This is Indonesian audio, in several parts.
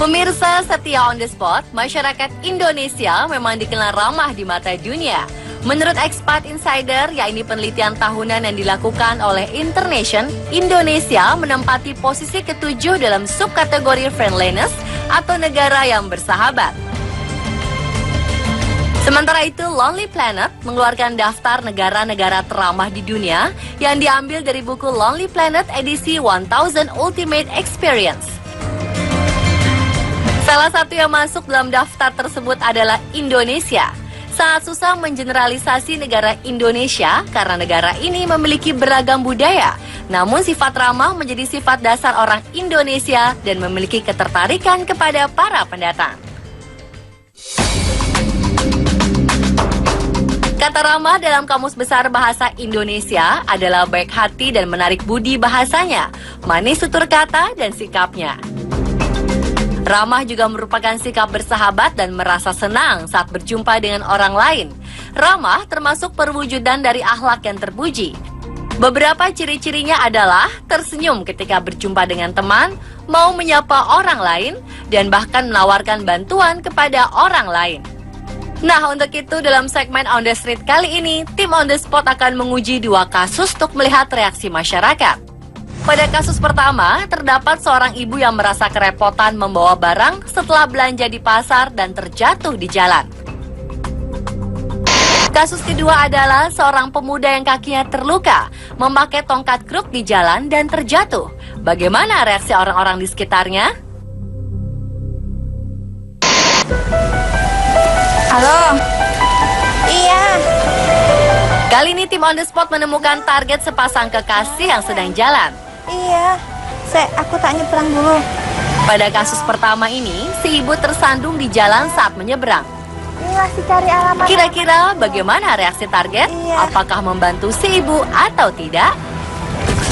Pemirsa setia On The Spot, masyarakat Indonesia memang dikenal ramah di mata dunia. Menurut Expat Insider, yakni penelitian tahunan yang dilakukan oleh Internation, Indonesia menempati posisi ke-7 dalam subkategori friendliness atau negara yang bersahabat. Sementara itu, Lonely Planet mengeluarkan daftar negara-negara teramah di dunia yang diambil dari buku Lonely Planet edisi 1000 Ultimate Experience. Salah satu yang masuk dalam daftar tersebut adalah Indonesia. Sangat susah mengeneralisasi negara Indonesia karena negara ini memiliki beragam budaya. Namun sifat ramah menjadi sifat dasar orang Indonesia dan memiliki ketertarikan kepada para pendatang. Kata ramah dalam Kamus Besar Bahasa Indonesia adalah baik hati dan menarik budi bahasanya, manis tutur kata dan sikapnya. Ramah juga merupakan sikap bersahabat dan merasa senang saat berjumpa dengan orang lain. Ramah termasuk perwujudan dari akhlak yang terpuji. Beberapa ciri-cirinya adalah tersenyum ketika berjumpa dengan teman, mau menyapa orang lain, dan bahkan menawarkan bantuan kepada orang lain. Nah, untuk itu dalam segmen On The Street kali ini, tim On The Spot akan menguji 2 kasus untuk melihat reaksi masyarakat. Pada kasus pertama, terdapat seorang ibu yang merasa kerepotan membawa barang setelah belanja di pasar dan terjatuh di jalan. Kasus kedua adalah seorang pemuda yang kakinya terluka, memakai tongkat kruk di jalan dan terjatuh. Bagaimana reaksi orang-orang di sekitarnya? Halo? Iya. Kali ini tim On The Spot menemukan target sepasang kekasih yang sedang jalan. Iya, aku tak nyebrang dulu. Pada kasus pertama ini, si ibu tersandung di jalan saat menyeberang. Ini masih cari alamat. Kira-kira bagaimana reaksi target? Iya. Apakah membantu si ibu atau tidak?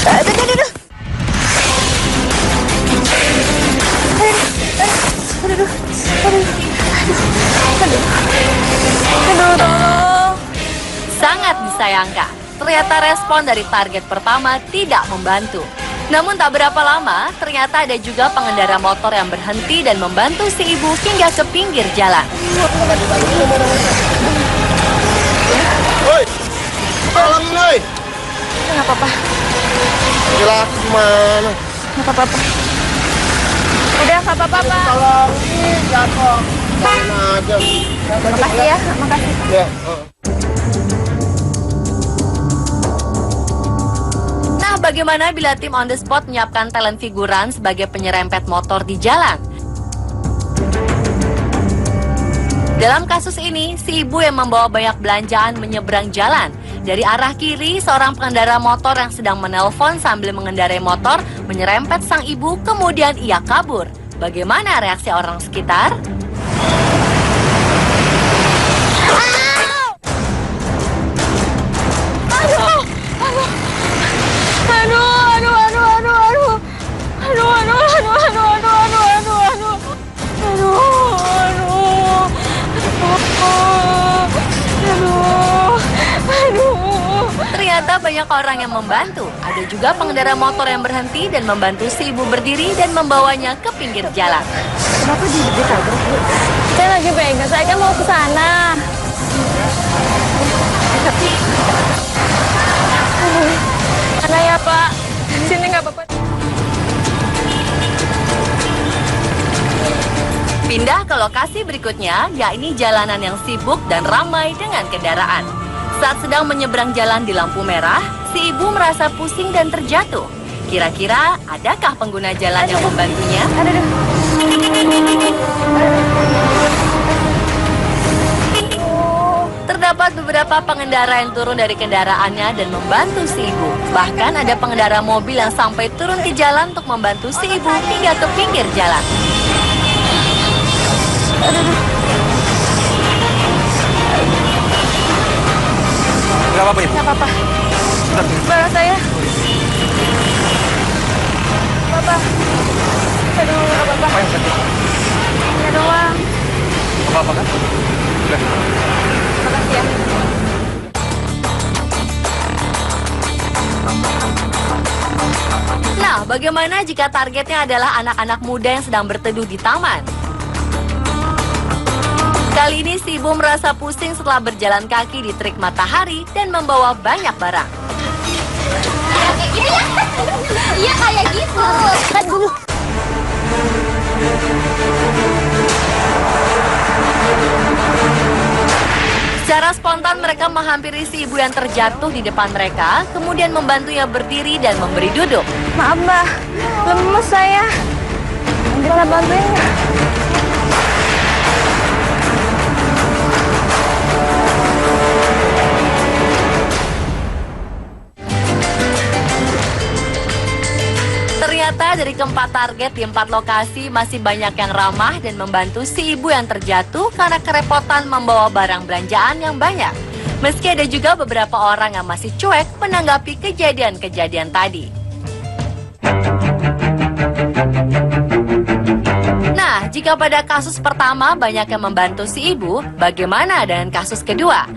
Aduh. Sangat disayangkan, ternyata respon dari target pertama tidak membantu. Namun tak berapa lama, ternyata ada juga pengendara motor yang berhenti dan membantu si ibu hingga ke pinggir jalan. Woi, tolong ini. Nggak apa-apa. Gila, gimana? Nggak apa-apa. Udah, nggak apa-apa, Pak. Tolong ini jatuh. Jangan aja. Makasih ya, makasih. Ya. Bagaimana bila tim On The Spot menyiapkan talent figuran sebagai penyerempet motor di jalan? Dalam kasus ini, si ibu yang membawa banyak belanjaan menyeberang jalan. Dari arah kiri, seorang pengendara motor yang sedang menelpon sambil mengendarai motor menyerempet sang ibu, kemudian ia kabur. Bagaimana reaksi orang sekitar? Ternyata banyak orang yang membantu. Ada juga pengendara motor yang berhenti dan membantu si ibu berdiri dan membawanya ke pinggir jalan. Kenapa ditabrak, Bu? Saya lagi pegang, saya kan mau ke sana. Mana ya, Pak? Sini nggak apa-apa. Pindah ke lokasi berikutnya, yakni jalanan yang sibuk dan ramai dengan kendaraan. Saat sedang menyeberang jalan di lampu merah, si ibu merasa pusing dan terjatuh. Kira-kira adakah pengguna jalan yang membantunya? Terdapat beberapa pengendara yang turun dari kendaraannya dan membantu si ibu. Bahkan ada pengendara mobil yang sampai turun ke jalan untuk membantu si ibu hingga ke pinggir jalan. Gak apa-apa, Ibu. Nggak apa-apa. Balas saya. Bapak. Aduh, nggak apa-apa. Apa yang sakit? Ya doang. Apa-apa kan? Udah. Makasih ya. Nah, bagaimana jika targetnya adalah anak-anak muda yang sedang berteduh di taman? Kali ini si ibu merasa pusing setelah berjalan kaki di terik matahari dan membawa banyak barang. Iya kayak gitu. Kan dulu. Secara spontan mereka menghampiri si ibu yang terjatuh di depan mereka, kemudian membantunya berdiri dan memberi duduk. Maaf mbak, lemes saya. Bisa bantuin nggak? Ternyata dari keempat target di 4 lokasi masih banyak yang ramah dan membantu si ibu yang terjatuh karena kerepotan membawa barang belanjaan yang banyak. Meski ada juga beberapa orang yang masih cuek menanggapi kejadian-kejadian tadi. Nah, jika pada kasus pertama banyak yang membantu si ibu, bagaimana dengan kasus kedua?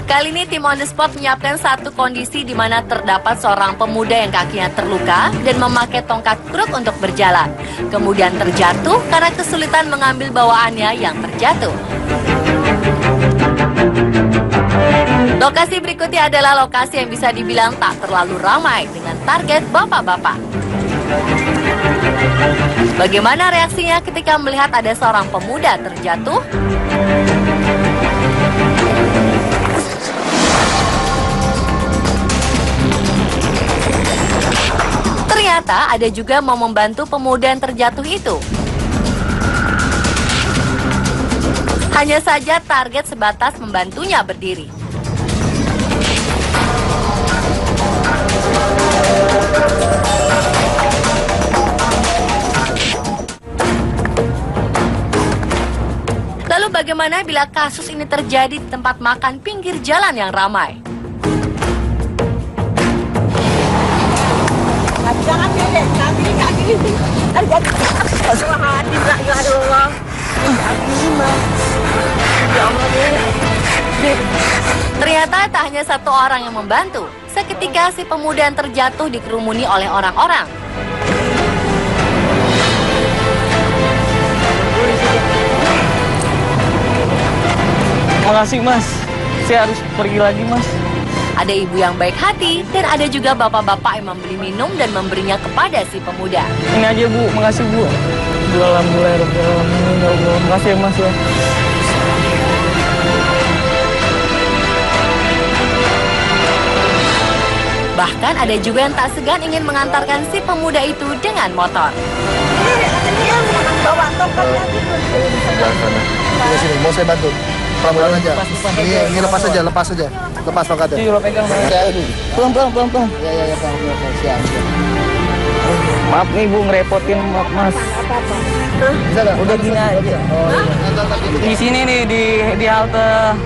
Kali ini tim On The Spot menyiapkan satu kondisi di mana terdapat seorang pemuda yang kakinya terluka dan memakai tongkat kruk untuk berjalan. Kemudian terjatuh karena kesulitan mengambil bawaannya yang terjatuh. Lokasi berikutnya adalah lokasi yang bisa dibilang tak terlalu ramai dengan target bapak-bapak. Bagaimana reaksinya ketika melihat ada seorang pemuda terjatuh? Ternyata ada juga mau membantu pemuda yang terjatuh itu. Hanya saja target sebatas membantunya berdiri. Lalu bagaimana bila kasus ini terjadi di tempat makan pinggir jalan yang ramai? Jangan pilih, kaki. Ya Allah. Ternyata tak hanya satu orang yang membantu. Seketika si pemuda yang terjatuh dikerumuni oleh orang-orang. Makasih mas, saya harus pergi lagi mas. Ada ibu yang baik hati dan ada juga bapak-bapak yang membeli minum dan memberinya kepada si pemuda. Ini aja bu, makasih bu. Alhamdulillah, ya Allah, makasih ya mas ya. Bahkan ada juga yang tak segan ingin mengantarkan si pemuda itu dengan motor. Bawa tongkatnya gitu. Sebelah sana. Ini sini, mau saya bantu. Pelan-pelan aja. Ini lepas aja. Lepas tongkatnya. Iya, pegang. Pelan. Ya, pelan. Siap. Maaf nih bu, ngerepotin mas. Bisa nggak? Udah gini aja. Oh, iya. Di sini nih, di halte.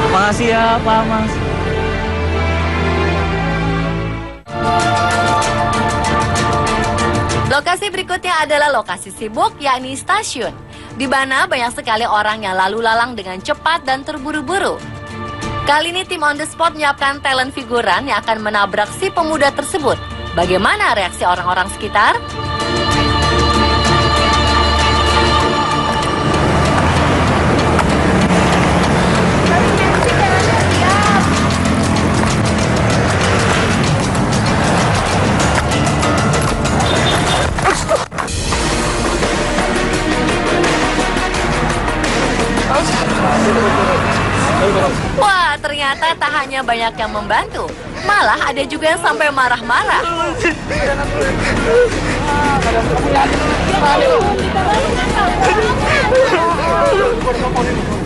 Makasih ya Pak Mas. Lokasi berikutnya adalah lokasi sibuk, yakni stasiun, di mana banyak sekali orang yang lalu lalang dengan cepat dan terburu-buru. Kali ini tim On The Spot menyiapkan talent figuran yang akan menabrak si pemuda tersebut. Bagaimana reaksi orang-orang sekitar? Wah, ternyata tak hanya banyak yang membantu, malah ada juga yang sampai marah-marah.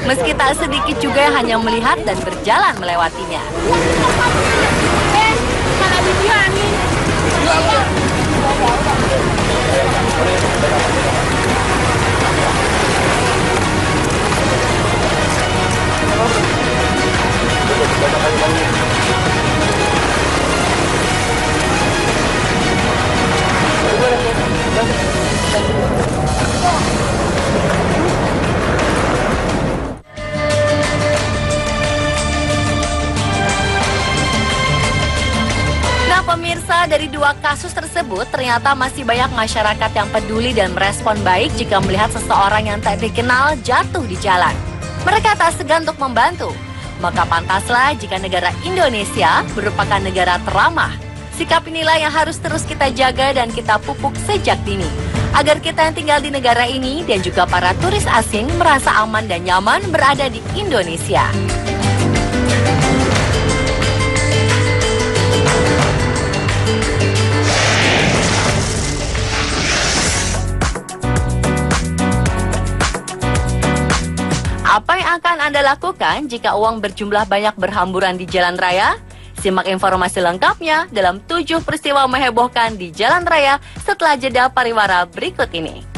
Meski tak sedikit juga yang hanya melihat dan berjalan melewatinya. dari 2 kasus tersebut, ternyata masih banyak masyarakat yang peduli dan merespon baik jika melihat seseorang yang tak dikenal jatuh di jalan. Mereka tak segan untuk membantu. Maka pantaslah jika negara Indonesia merupakan negara teramah. Sikap inilah yang harus terus kita jaga dan kita pupuk sejak dini. Agar kita yang tinggal di negara ini dan juga para turis asing merasa aman dan nyaman berada di Indonesia. Apa yang akan Anda lakukan jika uang berjumlah banyak berhamburan di jalan raya? Simak informasi lengkapnya dalam 7 peristiwa menghebohkan di jalan raya setelah jeda pariwara berikut ini.